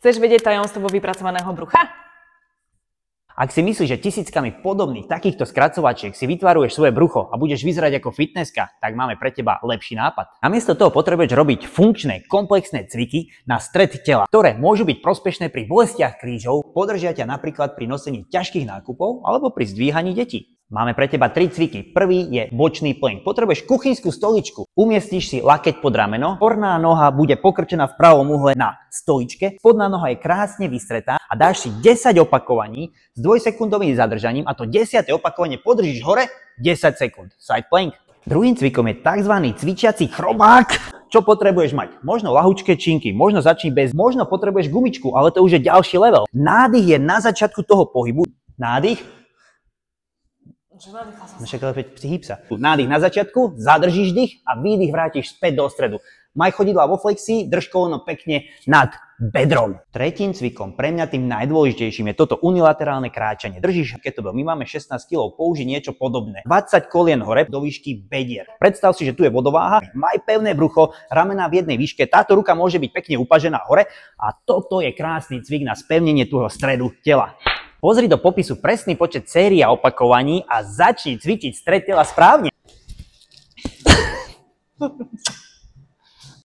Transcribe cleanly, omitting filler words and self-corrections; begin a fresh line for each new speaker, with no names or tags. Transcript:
Chceš vedieť tajomstvo vypracovaného brucha?
Ak si myslíš, že tisíckami podobných takýchto skracovačiek si vytvaruješ svoje brucho a budeš vyzerať ako fitnesska, tak máme pre teba lepší nápad. Namiesto toho potrebuješ robiť funkčné, komplexné cviky na stred tela, ktoré môžu byť prospešné pri bolestiach krížov, podržia ťa napríklad pri nosení ťažkých nákupov alebo pri zdvíhaní detí. Máme pre teba 3 cviky. Prvý je bočný plank. Potrebuješ kuchynskú stoličku. Umiestniš si lakeť pod rameno, horná noha bude pokrčená v pravom uhle na stoličke, spodná noha je krásne vystretá a dáš si 10 opakovaní s 2-sekundovým zadržaním a to 10. opakovanie podržíš hore 10 sekúnd. Side plank. Druhým cvikom je tzv. Cvičiaci chrobák. Čo potrebuješ mať? Možno ľahučké činky, možno začni bez, možno potrebuješ gumičku, ale to už je ďalší level. Nádych je na začiatku toho pohybu. Nádych. Nádych na začiatku, zadržíš dých a výdych vrátiš späť do stredu. Maj chodidlá vo flexii, drž koleno pekne nad bedrom. Tretím cvikom, pre mňa tým najdôležitejším je toto unilaterálne kráčanie. Držíš kettlebell, my máme 16 kg, použij niečo podobné. 20 kolien hore do výšky bedier. Predstav si, že tu je vodováha, maj pevné brucho, ramená v jednej výške, táto ruka môže byť pekne upažená hore a toto je krásny cvik na spevnenie tvojho stredu tela. Pozri do popisu presný počet sérií a opakovaní a začni cvičiť stred tela správne.